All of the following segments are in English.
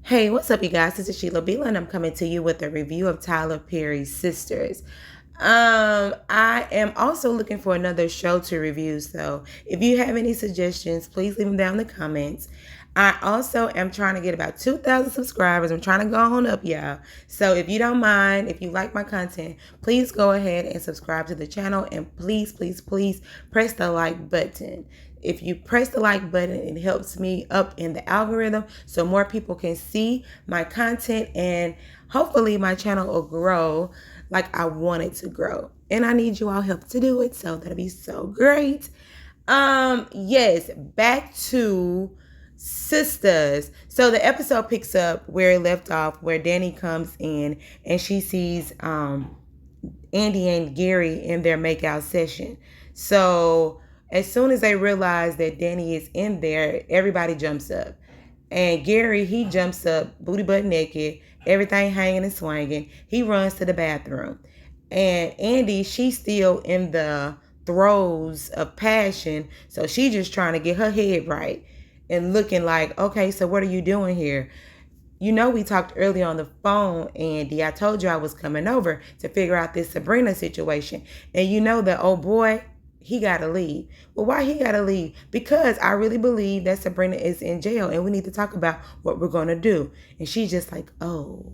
Hey, what's up, you guys? This is Sheila Beela, and I'm coming to you with a review of Tyler Perry's Sisters. I am also looking for another show to review, so if you have any suggestions, please leave them down in the comments. I also am trying to get about 2,000 subscribers. I'm trying to go on up, y'all. So if you don't mind, if you like my content, please go ahead and subscribe to the channel, and please, please, please press the like button. If you press the like button, it helps me up in the algorithm so more people can see my content, and hopefully my channel will grow like I want it to grow. And I need you all help to do it, so that'll be so great. Yes, back to Sisters. So the episode picks up where it left off, where Danny comes in and she sees Andy and Gary in their makeout session. So as soon as they realize that Danny is in there, everybody jumps up. And Gary, he jumps up, booty butt naked, everything hanging and swinging. He runs to the bathroom. And Andy, she's still in the throes of passion. So she's just trying to get her head right and looking like, okay, so what are you doing here? You know, we talked earlier on the phone, Andy. I told you I was coming over to figure out this Sabrina situation. And you know that old boy, he got to leave. Well, why he got to leave? Because I really believe that Sabrina is in jail and we need to talk about what we're going to do. And she's just like, oh,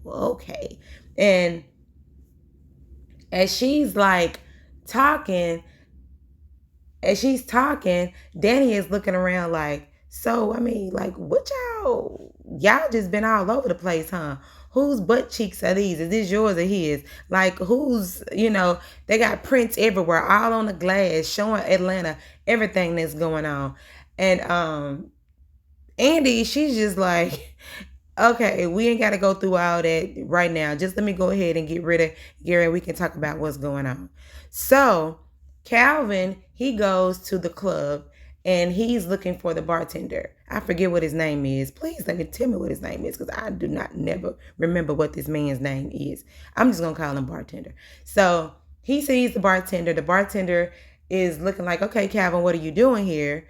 okay. And as she's like talking, Danny is looking around like, so, I mean, like, what y'all just been all over the place, huh? Whose butt cheeks are these? Is this yours or his? Like, who's, they got prints everywhere, all on the glass, showing Atlanta, everything that's going on. And Andy, she's just like, okay, we ain't got to go through all that right now. Just let me go ahead and get rid of Gary and we can talk about what's going on. So Calvin, he goes to the club and he's looking for the bartender. I forget what his name is. Please tell me what his name is, because I do not never remember what this man's name is. I'm just going to call him bartender. So he sees the bartender. The bartender is looking like, okay, Calvin, what are you doing here?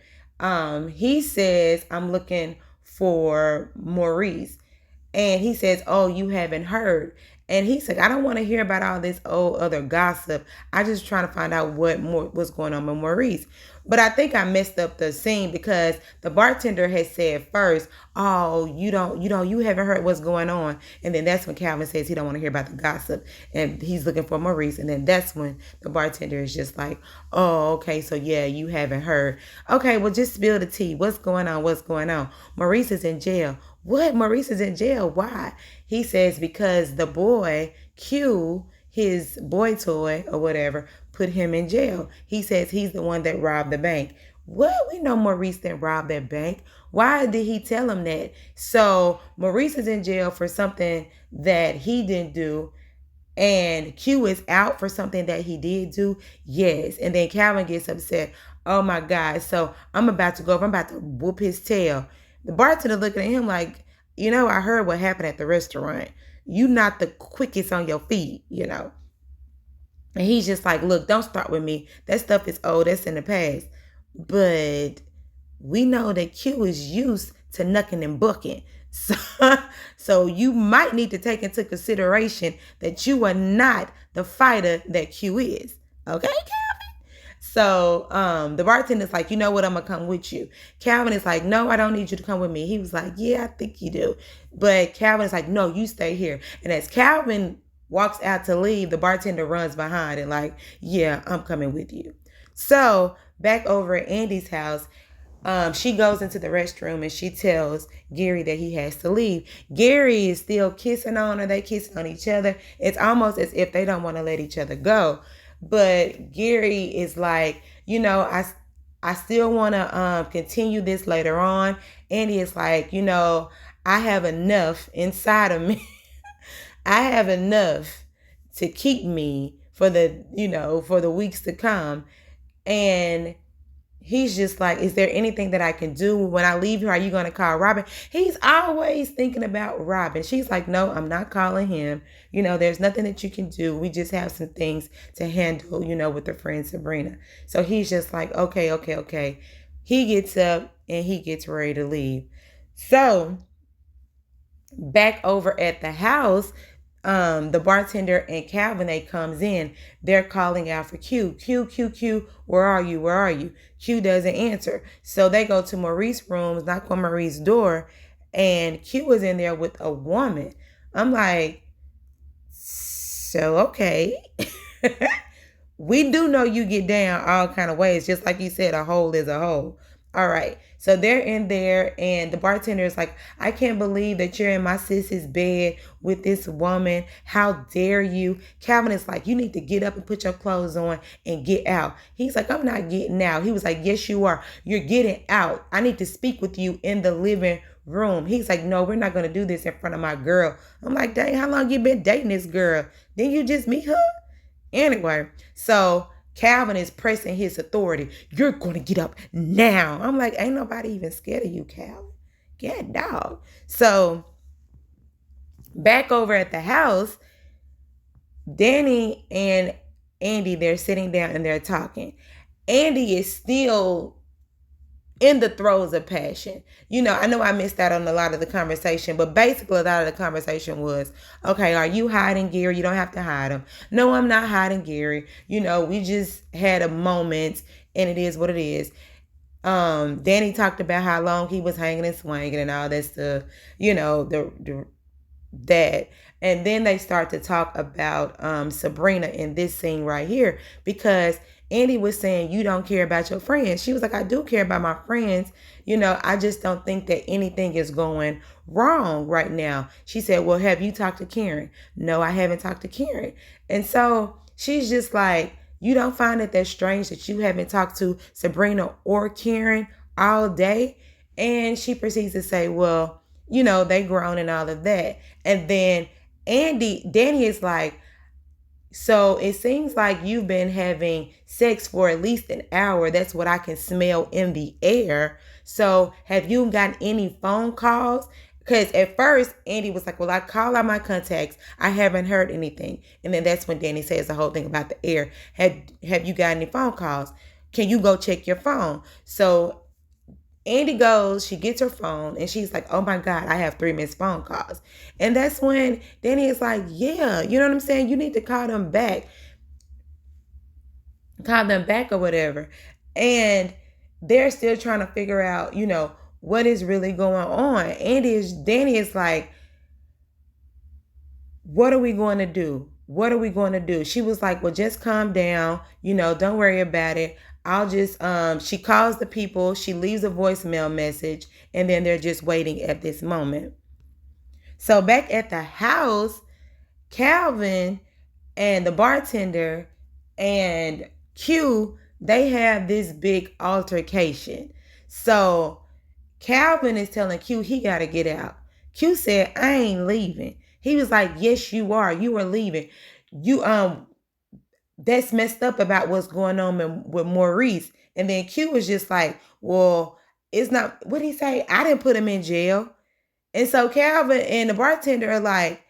He says, I'm looking for Maurice. And he says, oh, you haven't heard. And he said, I don't want to hear about all this old other gossip. I just trying to find out what's going on with Maurice. But I think I messed up the scene, because the bartender had said first, oh, you haven't heard what's going on. And then that's when Calvin says he don't want to hear about the gossip and he's looking for Maurice. And then that's when the bartender is just like, oh, okay, so yeah, you haven't heard. Okay, well, just spill the tea. What's going on? Maurice is in jail. What? Maurice is in jail? Why? He says because the boy, Q, his boy toy or whatever, put him in jail. He says he's the one that robbed the bank. What? We know Maurice didn't rob that bank. Why did he tell him that? So Maurice is in jail for something that he didn't do, and Q is out for something that he did do. Yes. And then Calvin gets upset. Oh my God. So I'm about to go over. I'm about to whoop his tail. The bartender looking at him like, I heard what happened at the restaurant. You not the quickest on your feet, And he's just like, look, don't start with me. That stuff is old. That's in the past. But we know that Q is used to knucking and bucking. So you might need to take into consideration that you are not the fighter that Q is. Okay, Calvin? So the bartender's like, you know what, I'm going to come with you. Calvin is like, no, I don't need you to come with me. He was like, yeah, I think you do. But Calvin is like, no, you stay here. And as Calvin walks out to leave, the bartender runs behind and like, yeah, I'm coming with you. So back over at Andy's house, she goes into the restroom and she tells Gary that he has to leave. Gary is still kissing on her. They kissing on each other. It's almost as if they don't want to let each other go. But Gary is like, I still want to continue this later on. Andy is like, I have enough inside of me. I have enough to keep me for the weeks to come. And he's just like, is there anything that I can do when I leave here? Are you going to call Robin? He's always thinking about Robin. She's like, no, I'm not calling him. There's nothing that you can do. We just have some things to handle, with her friend Sabrina. So he's just like, okay. He gets up and he gets ready to leave. So Back over at the house, the bartender and Calvin, they comes in. They're calling out for Q. Q. Where are you? Where are you? Q doesn't answer. So they go to Maurice's room, knock on Maurice's door, and Q is in there with a woman. I'm like, so okay. We do know you get down all kind of ways, just like you said, a hole is a hole. All right. So they're in there, and the bartender is like, I can't believe that you're in my sis's bed with this woman. How dare you? Calvin is like, you need to get up and put your clothes on and get out. He's like, I'm not getting out. He was like, yes, you are. You're getting out. I need to speak with you in the living room. He's like, no, we're not going to do this in front of my girl. I'm like, dang, how long you been dating this girl? Didn't you just meet her? Anyway, so Calvin is pressing his authority. You're going to get up now. I'm like, ain't nobody even scared of you, Calvin. Get dog. So back over at the house, Danny and Andy, they're sitting down and they're talking. Andy is still in the throes of passion. I know I missed out on a lot of the conversation, but basically a lot of the conversation was, okay, are you hiding Gary? You don't have to hide him. No, I'm not hiding Gary. We just had a moment and it is what it is. Danny talked about how long he was hanging and swinging and all that stuff, that. And then they start to talk about Sabrina in this scene right here, because Andy was saying, you don't care about your friends. She was like, I do care about my friends. I just don't think that anything is going wrong right now. She said, well, have you talked to Karen? No, I haven't talked to Karen. And so she's just like, you don't find it that strange that you haven't talked to Sabrina or Karen all day? And she proceeds to say, well, they grown and all of that. And then Danny is like, so it seems like you've been having sex for at least an hour. That's what I can smell in the air. So have you gotten any phone calls? Because at first, Andy was like, well, I call out my contacts. I haven't heard anything. And then that's when Danny says the whole thing about the air. Have you got any phone calls? Can you go check your phone? So Andy goes, she gets her phone, and she's like, oh my God, I have 3 missed phone calls. And that's when Danny is like, yeah, you know what I'm saying? You need to call them back. Call them back or whatever. And they're still trying to figure out, what is really going on. Danny is like, what are we going to do? What are we going to do? She was like, well, just calm down. Don't worry about it. I'll just, she calls the people, she leaves a voicemail message, and then they're just waiting at this moment. So back at the house, Calvin and the bartender and Q, they have this big altercation. So Calvin is telling Q he got to get out. Q said, I ain't leaving. He was like, yes, you are. You are leaving. That's messed up about what's going on with Maurice. And then Q was just like, well, it's not, what did he say? I didn't put him in jail. And so Calvin and the bartender are like,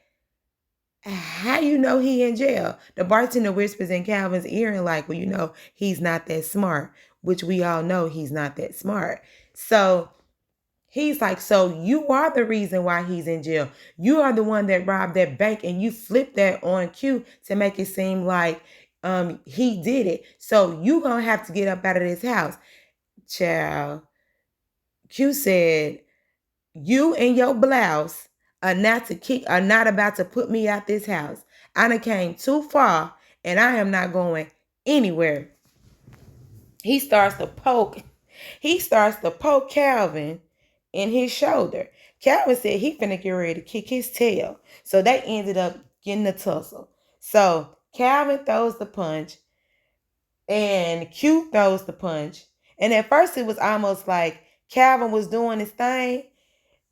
how you know he in jail? The bartender whispers in Calvin's ear and like, well, he's not that smart, which we all know he's not that smart. So he's like, so you are the reason why he's in jail. You are the one that robbed that bank, and you flipped that on Q to make it seem like he did it. So you gonna have to get up out of this house. Child. Q said, you and your blouse are not about to put me out this house. I done came too far, and I am not going anywhere. He starts to poke Calvin in his shoulder. Calvin said he finna get ready to kick his tail. So they ended up getting a tussle. So Calvin throws the punch and Q throws the punch. And at first it was almost like Calvin was doing his thing.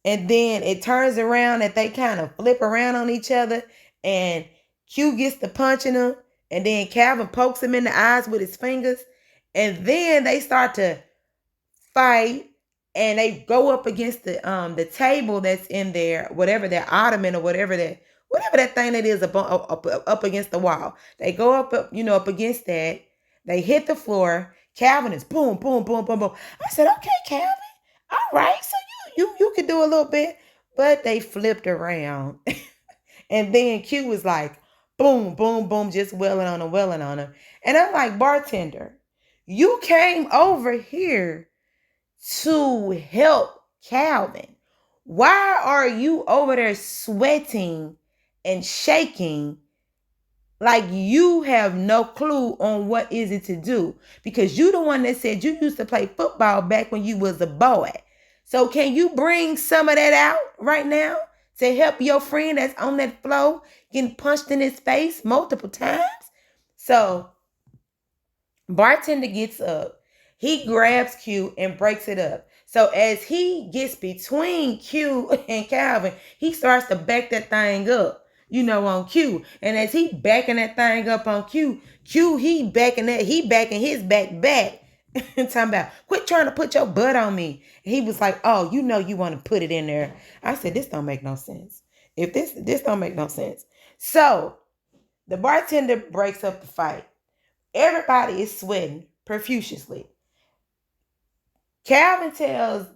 And then it turns around that they kind of flip around on each other. And Q gets the punching him. And then Calvin pokes him in the eyes with his fingers. And then they start to fight. And they go up against the table that's in there, whatever that ottoman or whatever that thing that is up against the wall. They go up against that. They hit the floor. Calvin is boom, boom, boom, boom, boom. I said, okay, Calvin. All right, so you can do a little bit. But they flipped around. And then Q was like, boom, boom, boom, just welling on him. And I'm like, bartender, you came over here to help Calvin. Why are you over there sweating and shaking like you have no clue on what is it to do? Because you the one that said you used to play football back when you was a boy. So can you bring some of that out right now to help your friend that's on that floor getting punched in his face multiple times? So bartender gets up. He grabs Q and breaks it up. So as he gets between Q and Calvin, he starts to back that thing up, on Q. And as he backing that thing up on Q, he backing his back. And talking about, quit trying to put your butt on me. And he was like, oh, you want to put it in there. I said, this don't make no sense. If this don't make no sense. So the bartender breaks up the fight. Everybody is sweating profusely. Calvin tells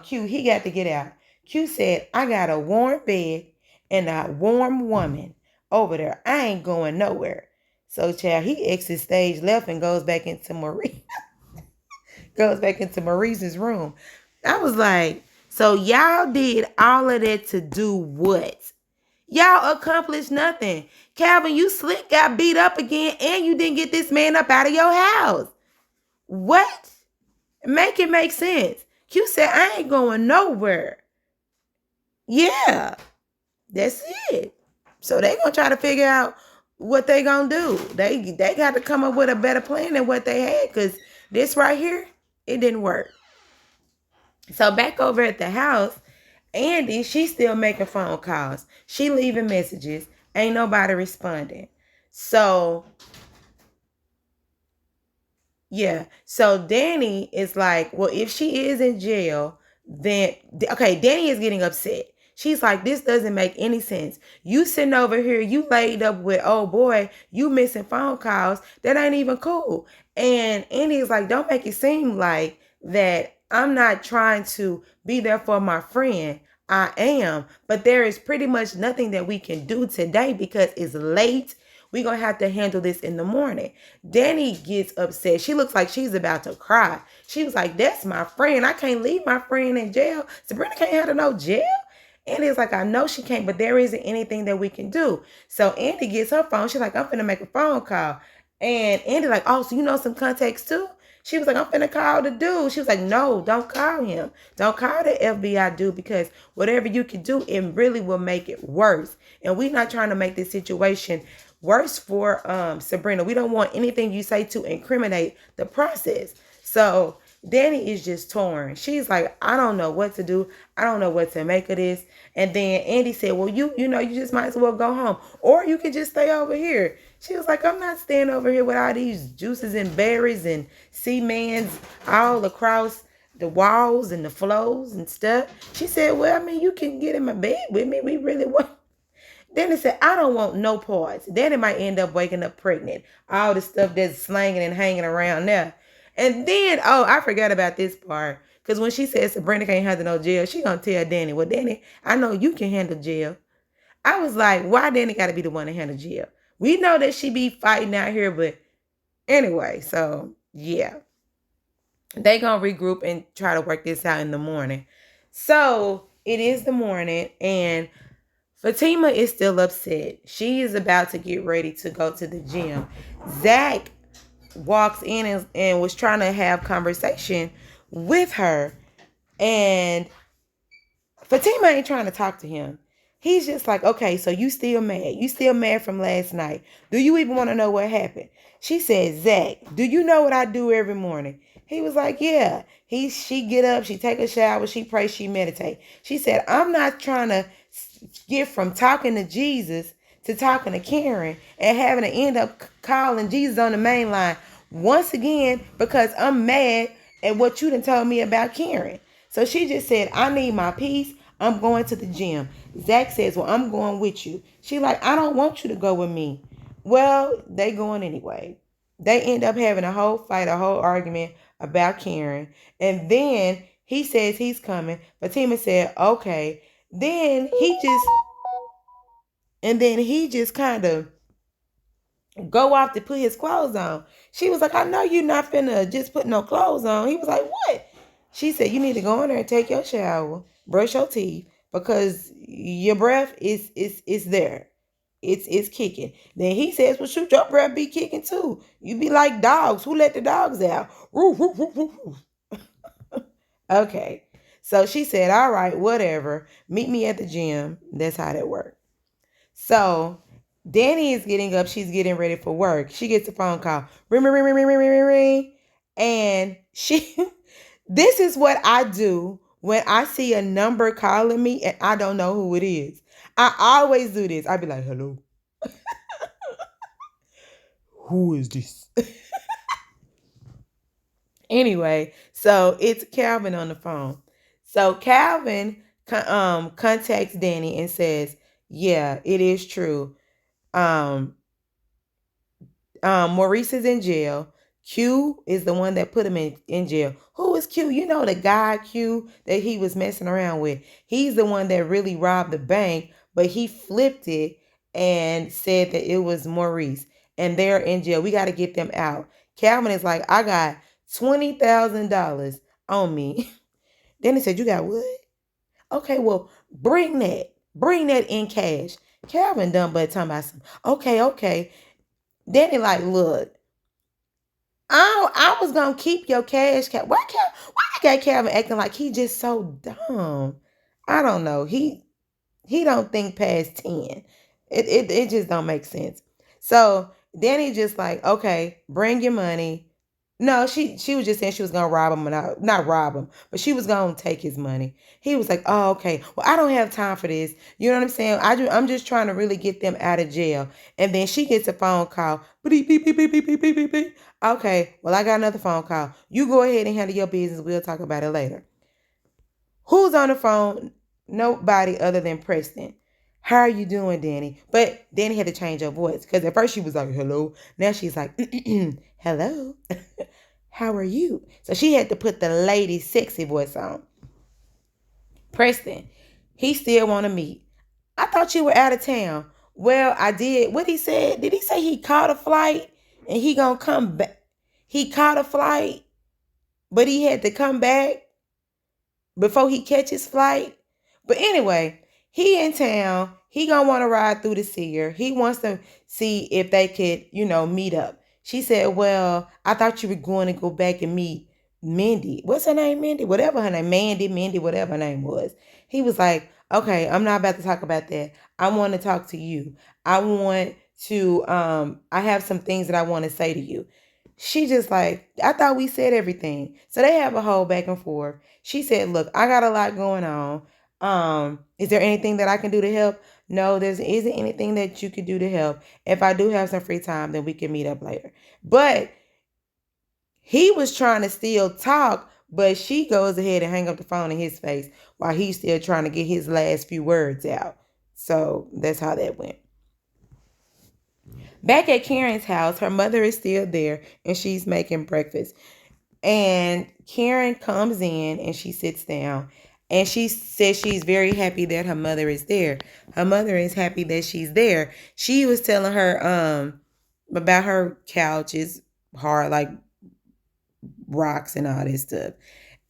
Q he got to get out. Q said, I got a warm bed and a warm woman over there. I ain't going nowhere. So child, he exits stage left and goes back into Maurice's room. I was like, so y'all did all of that to do what? Y'all accomplished nothing. Calvin, you slick got beat up again and you didn't get this man up out of your house. What? Make it make sense. Q said, I ain't going nowhere. Yeah, that's it. So they gonna try to figure out what they gonna do. They got to come up with a better plan than what they had, because this right here, it didn't work. So back over at the house, Andy, she's still making phone calls. She leaving messages. Ain't nobody responding. So, yeah. So Danny is like, well, if she is in jail, then, okay, Danny is getting upset. She's like, this doesn't make any sense. You sitting over here, you laid up with, oh boy, you missing phone calls. That ain't even cool. And Andy is like, don't make it seem like that I'm not trying to be there for my friend. I am, but there is pretty much nothing that we can do today because it's late. We're going to have to handle this in the morning. Danny gets upset. She looks like she's about to cry. She was like, that's my friend. I can't leave my friend in jail. Sabrina can't handle no jail. Andy's like, I know she can't, but there isn't anything that we can do. So Andy gets her phone. She's like, I'm finna make a phone call. And Andy like, oh, so you know some contacts too? She was like, I'm finna call the dude. She was like, no, don't call him. Don't call the FBI dude, because whatever you can do, it really will make it worse. And we're not trying to make this situation worse for Sabrina. We don't want anything you say to incriminate the process. So Danny is just torn. She's like, I don't know what to do. I don't know what to make of this. And then Andy said, well, you just might as well go home. Or you could just stay over here. She was like, I'm not staying over here with all these juices and berries and sea mans all across the walls and the floors and stuff. She said, well, I mean, you can get in my bed with me. We really want. Then it said, I don't want no parts. Then it might end up waking up pregnant. All the stuff that's slanging and hanging around there. And then, oh, I forgot about this part. Because when she said Sabrina can't handle no jail, she gonna tell Danny, well, Danny, I know you can handle jail. I was like, why Danny got to be the one to handle jail? We know that she be fighting out here, but anyway, so yeah. They gonna regroup and try to work this out in the morning. So it is the morning, and Fatima is still upset. She is about to get ready to go to the gym. Zach walks in and was trying to have conversation with her, and Fatima ain't trying to talk to him. He's just like, okay, so you still mad. You still mad from last night. Do you even want to know what happened? She said, Zach, do you know what I do every morning? He was like, yeah. She get up, she take a shower, she pray, she meditate. She said, I'm not trying to get from talking to Jesus to talking to Karen and having to end up calling Jesus on the main line once again because I'm mad at what you done told me about Karen. So she just said, I need my peace. I'm going to the gym. Zach says, well, I'm going with you. She like, I don't want you to go with me. Well, they going anyway. They end up having a whole fight, a whole argument about Karen. And then he says he's coming. Fatima said, okay. Then he just kind of go off to put his clothes on. She was like, I know you're not finna just put no clothes on. He was like, what? She said, you need to go in there and take your shower, brush your teeth, because your breath is there. It's kicking. Then he says, well, shoot, your breath be kicking too. You be like dogs. Who let the dogs out? Woof, woof, woof, woof, woof. Okay. So she said, all right, whatever. Meet me at the gym. That's how that worked. So Danny is getting up. She's getting ready for work. She gets a phone call. Ring, ring, ring, ring, ring, ring, ring, ring, ring. And this is what I do when I see a number calling me and I don't know who it is. I always do this. I be like, hello. Who is this? Anyway, so it's Calvin on the phone. So Calvin contacts Danny and says, yeah, it is true. Um, Maurice is in jail. Q is the one that put him in jail. Who is Q? You know, the guy Q that he was messing around with. He's the one that really robbed the bank, but he flipped it and said that it was Maurice. And they're in jail. We got to get them out. Calvin is like, I got $20,000 on me. Then he said, you got what? Okay, well, bring that. Bring that in cash. Calvin done but talking about some, okay. Then he like, look, I was gonna keep your cash. Why I got Calvin acting like he just so dumb? I don't know. He don't think past 10. It just don't make sense. So Danny just like, okay, bring your money. No, she was just saying she was gonna rob him, and not rob him, but she was gonna take his money. He was like, oh, okay. Well, I don't have time for this. You know what I'm saying? I'm just trying to really get them out of jail. And then she gets a phone call. Beep, beep, beep, beep, beep, beep, beep, beep, beep. Okay, well, I got another phone call. You go ahead and handle your business. We'll talk about it later. Who's on the phone? Nobody other than Preston. How are you doing, Danny? But Danny had to change her voice because at first she was like, hello. Now she's like, hello. How are you? So she had to put the lady sexy voice on. Preston, he still want to meet. I thought you were out of town. Well, I did. What he said? Did he say he caught a flight and he gonna come back? He caught a flight, but he had to come back before he catches flight. But anyway, he in town. He gonna want to ride through to see her. He wants to see if they could, meet up. She said, well, I thought you were going to go back and meet Mindy. What's her name? Mindy? Whatever her name. Mindy, whatever her name was. He was like, okay, I'm not about to talk about that. I want to talk to you. I want to, I have some things that I want to say to you. She just like, I thought we said everything. So they have a whole back and forth. She said, look, I got a lot going on. Is there anything that I can do to help? No, there isn't anything that you could do to help. If I do have some free time, then we can meet up later. But he was trying to still talk, but she goes ahead and hang up the phone in his face while he's still trying to get his last few words out. So that's how that went. Back at Karen's house, her mother is still there and she's making breakfast. And Karen comes in and she sits down and she says she's very happy that her mother is there. Her mother is happy that she's there. She was telling her about her couch is hard, like rocks and all this stuff.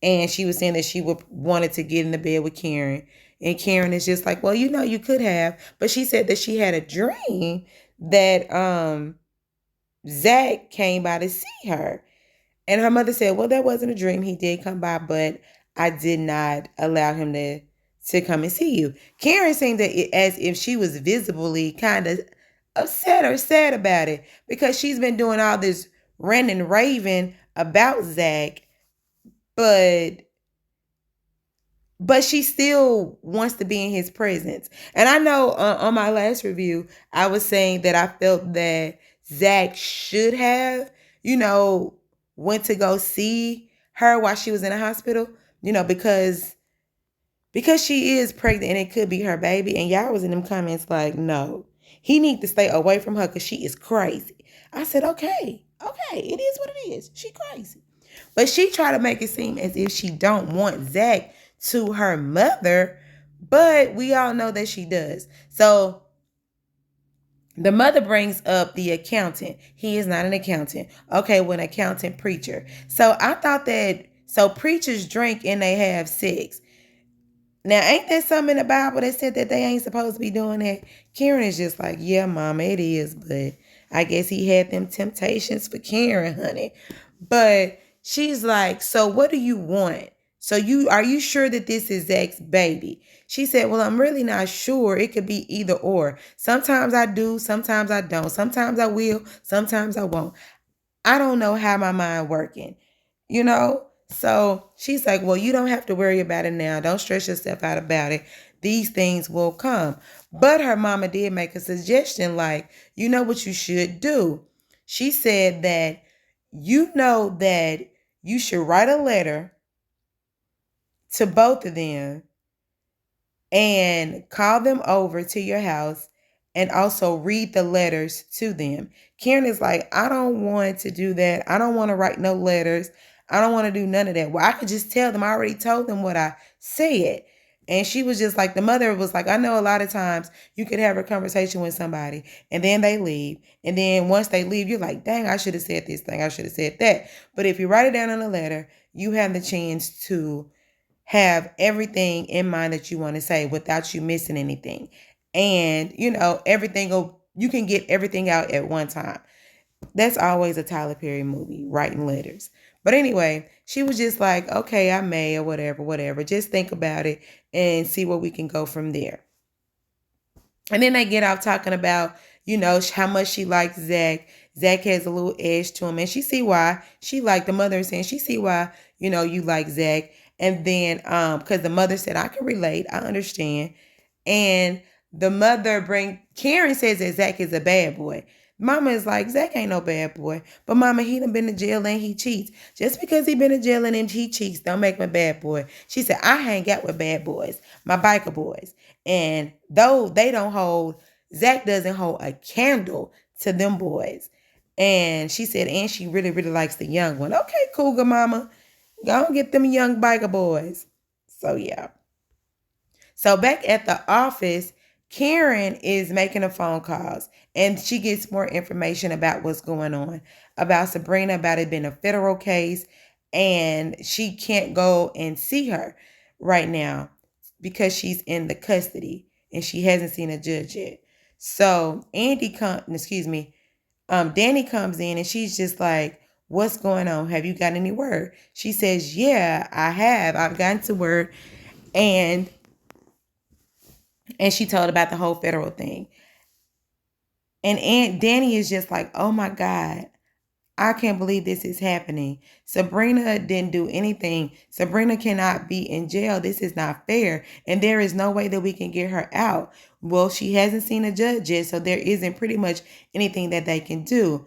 And she was saying that she wanted to get in the bed with Karen. And Karen is just like, well, you could have. But she said that she had a dream that Zach came by to see her. And her mother said, well, that wasn't a dream. He did come by, but I did not allow him to come and see you. Karen seemed as if she was visibly kind of upset or sad about it because she's been doing all this ranting and raving about Zach, but she still wants to be in his presence. And I know on my last review, I was saying that I felt that Zach should have, went to go see her while she was in the hospital, because she is pregnant and it could be her baby. And y'all was in them comments like, no, he need to stay away from her because she is crazy. I said, okay, it is what it is. She crazy. But she tried to make it seem as if she don't want Zach to her mother. but we all know that she does. So the mother brings up the accountant. He is not an accountant. Okay, well, an accountant preacher. So I thought that, so preachers drink and they have sex. Now, ain't there something in the Bible that said that they ain't supposed to be doing that? Karen is just like, yeah, mama, it is, but I guess he had them temptations for Karen, honey. But she's like, so what do you want? So are you sure that this is Zach's baby? She said, well, I'm really not sure. It could be either or. Sometimes I do, sometimes I don't. Sometimes I will, sometimes I won't. I don't know how my mind working, you know? So she's like, well, you don't have to worry about it now. Don't stress yourself out about it. These things will come. But her mama did make a suggestion, like, you know what you should do? She said that you know that you should write a letter to both of them and call them over to your house and also read the letters to them. Karen is like, I don't want to do that. I don't want to write no letters. I don't want to do none of that. Well, I could just tell them. I already told them what I said. And she was just like, the mother was like, I know a lot of times you could have a conversation with somebody and then they leave. And then once they leave, you're like, dang, I should have said this thing. I should have said that. But if you write it down in a letter, you have the chance to have everything in mind that you want to say without you missing anything. And, you can get everything out at one time. That's always a Tyler Perry movie, writing letters. But anyway, she was just like, okay, I may, or whatever. Just think about it and see where we can go from there. And then they get off talking about, how much she likes Zach. Zach has a little edge to him. And she see why. She like the mother is saying, she see why, you like Zach. And then, because the mother said, I can relate. I understand. And the mother Karen says that Zach is a bad boy. Mama is like, Zach ain't no bad boy. But mama, he done been to jail and he cheats. Just because he been to jail and he cheats, don't make him a bad boy. She said, I hang out with bad boys, my biker boys. And though Zach doesn't hold a candle to them boys. And she said, and she really, really likes the young one. Okay, cougar mama. Go and get them young biker boys. So yeah. So back at the office, Karen is making the phone calls and she gets more information about what's going on, about Sabrina, about it being a federal case, and she can't go and see her right now because she's in the custody and she hasn't seen a judge yet. So Danny comes in and she's just like, what's going on? Have you got any word? She says, yeah, I have. I've gotten to word. And she told about the whole federal thing. And Aunt Danny is just like, oh my God, I can't believe this is happening. Sabrina didn't do anything. Sabrina cannot be in jail. This is not fair. And there is no way that we can get her out. Well, she hasn't seen a judge yet, so there isn't pretty much anything that they can do.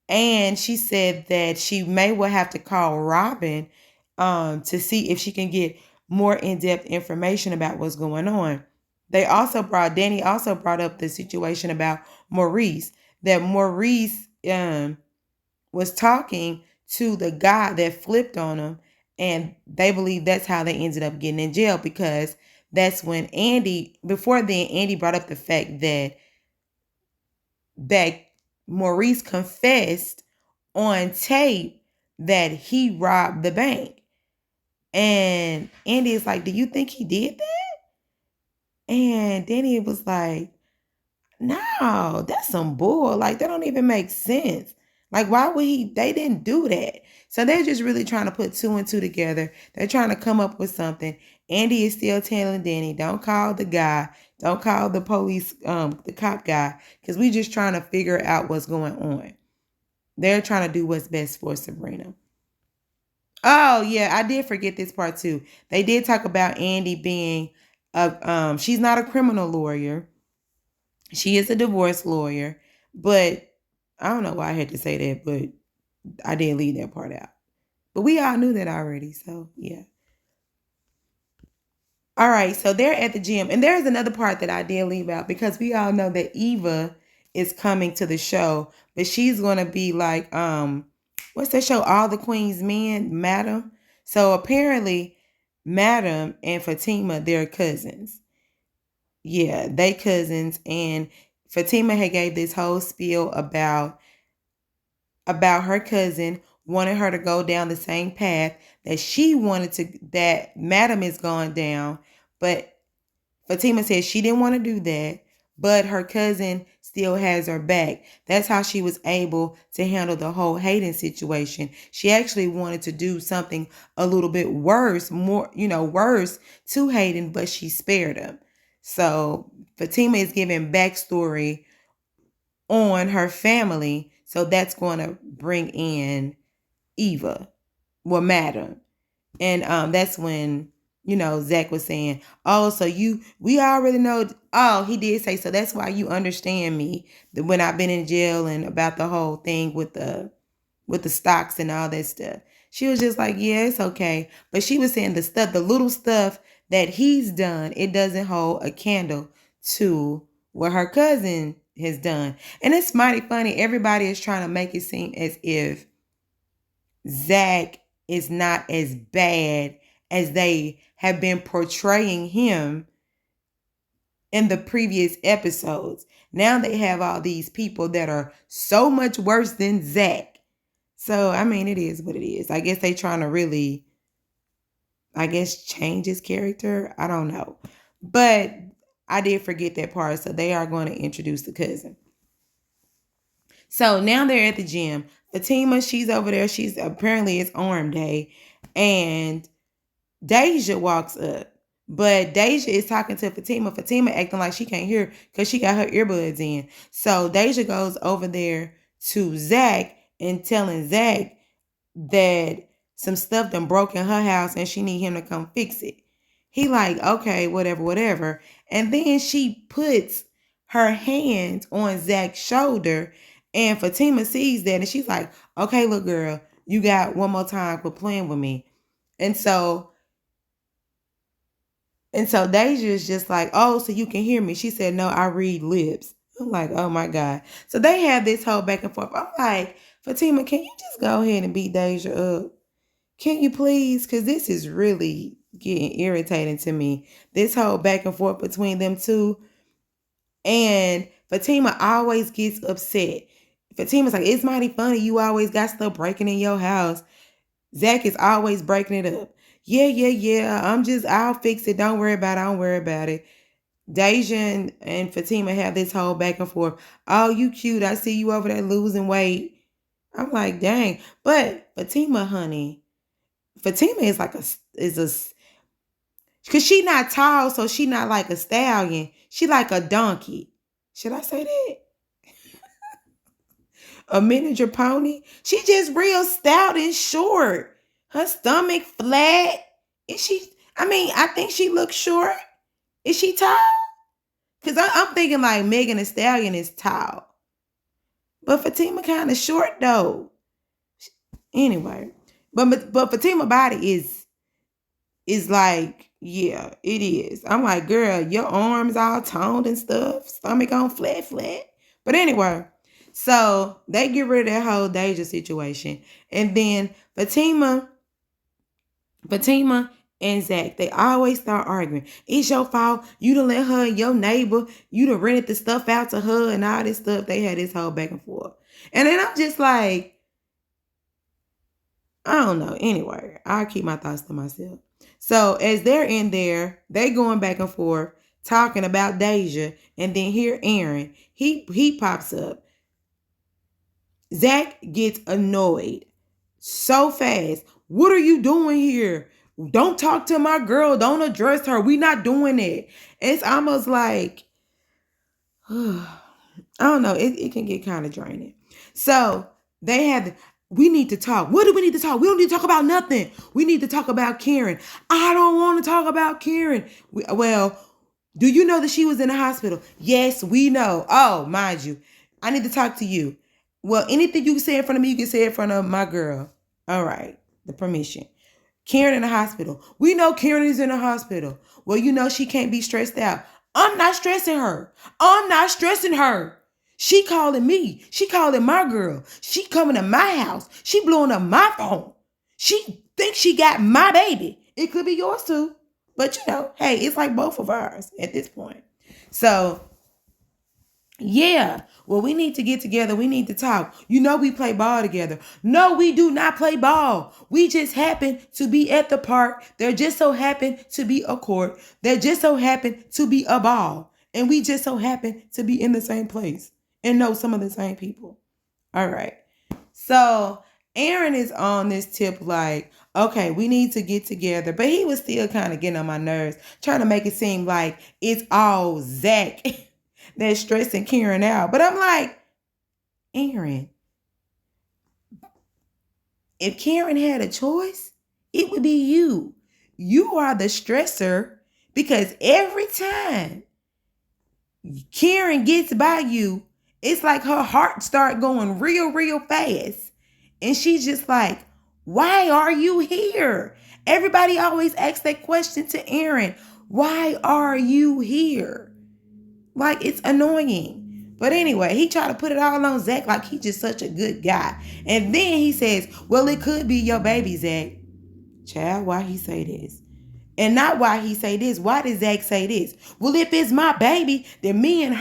And she said that she may well have to call Robin to see if she can get more in-depth information about what's going on. Danny also brought up the situation about Maurice, that Maurice was talking to the guy that flipped on him, and they believe that's how they ended up getting in jail, because that's when Andy brought up the fact that Maurice confessed on tape that he robbed the bank. And Andy is like, do you think he did that? And Danny was like, no, that's some bull. Like, that don't even make sense. Like, why would they didn't do that. So they're just really trying to put two and two together. They're trying to come up with something. Andy is still telling Danny, don't call the guy. Don't call the police, the cop guy, because we just trying to figure out what's going on. They're trying to do what's best for Sabrina. Oh, yeah, I did forget this part too. They did talk about Andy being she's not a criminal lawyer. She is a divorce lawyer, but I don't know why I had to say that, but I did leave that part out. But we all knew that already, so yeah. All right, so they're at the gym, and there's another part that I did leave out, because we all know that Eva is coming to the show, but she's gonna be like, what's that show? All the Queen's Men, Madam. So apparently, Madam and Fatima, they're cousins. yeah, they cousins, and Fatima had gave this whole spiel about her cousin wanted her to go down the same path that she wanted to, that Madam is going down, but Fatima said she didn't want to do that, but her cousin still has her back. That's how she was able to handle the whole Hayden situation. She actually wanted to do something a little bit worse, more, worse to Hayden, but she spared him. So Fatima is giving backstory on her family. So that's going to bring in Eva, well, Madam. And that's when, Zach was saying, oh, so we already know. Oh, he did say, so that's why you understand me when I've been in jail and about the whole thing with the stocks and all that stuff. She was just like, yeah, it's okay. But she was saying the little stuff that he's done, it doesn't hold a candle to what her cousin has done. And it's mighty funny. Everybody is trying to make it seem as if Zach is not as bad as they have been portraying him in the previous episodes. Now they have all these people that are so much worse than Zach. So, I mean, it is what it is. I guess they trying to really, change his character. I don't know. But I did forget that part. So they are going to introduce the cousin. So now they're at the gym. Fatima, she's over there. She's apparently it's arm day. And Deja walks up. But Deja is talking to Fatima. Fatima acting like she can't hear because she got her earbuds in. So Deja goes over there to Zach and telling Zach that some stuff done broke in her house and she need him to come fix it. He like, okay, whatever. And then she puts her hands on Zach's shoulder, and Fatima sees that and she's like, okay, look, girl, you got one more time for playing with me. And so Deja is just like, oh, so you can hear me. She said, no, I read lips. I'm like, oh my God. So they have this whole back and forth. I'm like, Fatima, can you just go ahead and beat Deja up? Can you please? Because this is really getting irritating to me. This whole back and forth between them two. And Fatima always gets upset. Fatima's like, it's mighty funny. You always got stuff breaking in your house. Zach is always breaking it up. Yeah. I'll fix it. Don't worry about it. Deja and Fatima have this whole back and forth. Oh, you cute. I see you over there losing weight. I'm like, dang. But Fatima, honey, Fatima is like because she not tall, so she not like a stallion. She like a donkey. Should I say that? A miniature pony. She just real stout and short. Her stomach flat. I think she looks short. Is she tall? Because I'm thinking like Megan Thee Stallion is tall. But Fatima kind of short though. Anyway. But Fatima body is like, yeah, it is. I'm like, girl, your arms all toned and stuff. Stomach on flat. But anyway, so they get rid of that whole Deja situation. And then Fatima and Zach, they always start arguing. It's your fault. You done let her and your neighbor, you done rented the stuff out to her and all this stuff. They had this whole back and forth. And then I'm just like, I don't know. Anyway, I'll keep my thoughts to myself. So as they're in there, they going back and forth talking about Deja, and then here Aaron, he pops up. Zach gets annoyed so fast. What are you doing here? Don't talk to my girl. Don't address her. We not doing it. It's almost like, I don't know. It can get kind of draining. So we need to talk. What do we need to talk? We don't need to talk about nothing. We need to talk about Karen. I don't want to talk about Karen. Well, do you know that she was in the hospital? Yes, we know. Oh, mind you, I need to talk to you. Well, anything you can say in front of me, you can say in front of my girl. All right, the permission. Karen in the hospital. We know Karen is in the hospital. Well, you know she can't be stressed out. I'm not stressing her. She calling me. She calling my girl. She coming to my house. She blowing up my phone. She thinks she got my baby. It could be yours too. But hey, it's like both of ours at this point. So, yeah, well, we need to get together. We need to talk. We play ball together. No, we do not play ball. We just happen to be at the park. There just so happen to be a court. There just so happen to be a ball. And we just so happen to be in the same place and know some of the same people. All right. So Aaron is on this tip like, okay, we need to get together. But he was still kind of getting on my nerves, trying to make it seem like it's all Zach that's stressing Karen out. But I'm like, Aaron, if Karen had a choice, it would be you. You are the stressor because every time Karen gets by you, it's like her heart start going real fast. And she's just like, why are you here? Everybody always asks that question to Aaron. Why are you here? Like, it's annoying. But anyway, he tried to put it all on Zach like he's just such a good guy. And then he says, well, it could be your baby, Zach. Child, why he say this? And not why he say this. Why did Zach say this? Well, if it's my baby, then me and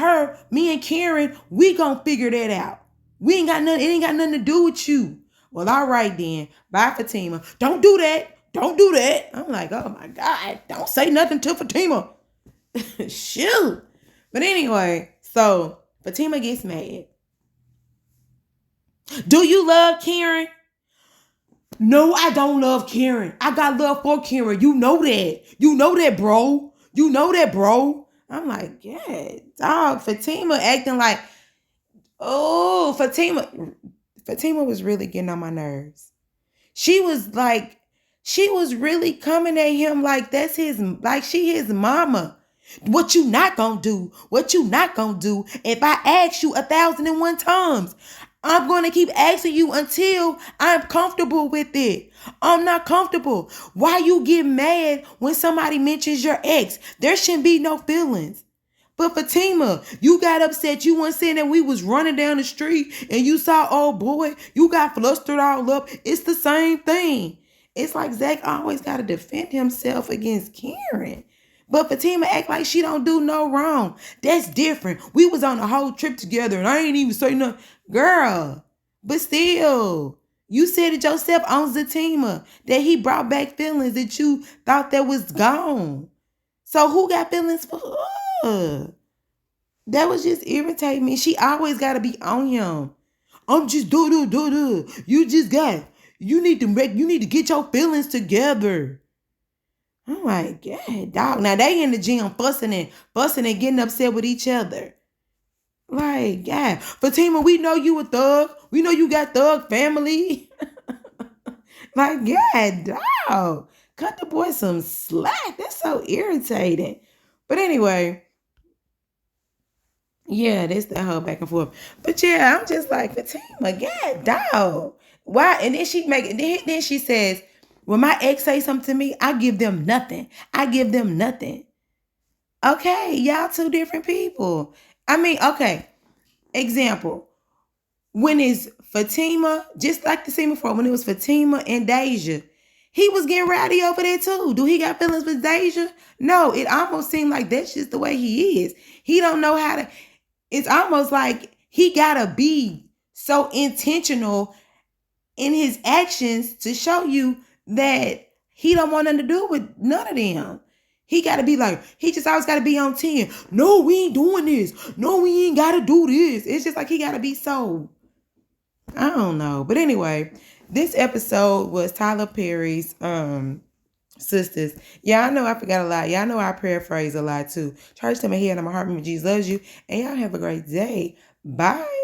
Karen, we gonna figure that out. It ain't got nothing to do with you. Well, all right then. Bye, Fatima. Don't do that. Don't do that. I'm like, oh my God. Don't say nothing to Fatima. Shoot. But anyway, so Fatima gets mad. Do you love Karen? No, I don't love Karen. I got love for Karen. You know that. You know that, bro. You know that, bro. I'm like, yeah, dog. Fatima acting like, oh, Fatima was really getting on my nerves. She was really coming at him like she his mama. What you not gonna do? What you not gonna do? If I ask you 1,001 times, I'm going to keep asking you until I'm comfortable with it. I'm not comfortable. Why you get mad when somebody mentions your ex? There shouldn't be no feelings. But Fatima, you got upset. You weren't saying that we was running down the street and you saw, oh boy, you got flustered all up. It's the same thing. It's like Zach always got to defend himself against Karen. But Fatima act like she don't do no wrong. That's different. We was on a whole trip together and I ain't even say nothing. Girl, but still, you said it yourself on Zatima that he brought back feelings that you thought that was gone. So who got feelings for her? That was just irritating me. She always got to be on him. I'm just do. You need to get your feelings together. I'm like, yeah, dog. Now they in the gym fussing and getting upset with each other. Like, yeah. Fatima, we know you a thug. We know you got thug family. Like, yeah, dog. Cut the boy some slack. That's so irritating. But anyway, yeah, this the whole back and forth. But yeah, I'm just like, Fatima, yeah, dog. Why? And then then she says, when my ex say something to me, I give them nothing. I give them nothing. Okay, y'all two different people. I mean, okay. Example. When it's Fatima, just like the scene before, when it was Fatima and Deja, he was getting rowdy over there too. Do he got feelings with Deja? No, it almost seemed like that's just the way he is. He don't know how to, it's almost like he gotta be so intentional in his actions to show you that he don't want nothing to do with none of them. He got to be like, he just always got to be on 10. No, we ain't doing this. No, we ain't got to do this. It's just like he got to be so, I don't know. But anyway, this episode was Tyler Perry's Sistas. Yeah, I know I forgot a lot. Y'all know I paraphrase a lot too. Church to my head and my heart, Jesus loves you. And y'all have a great day. Bye.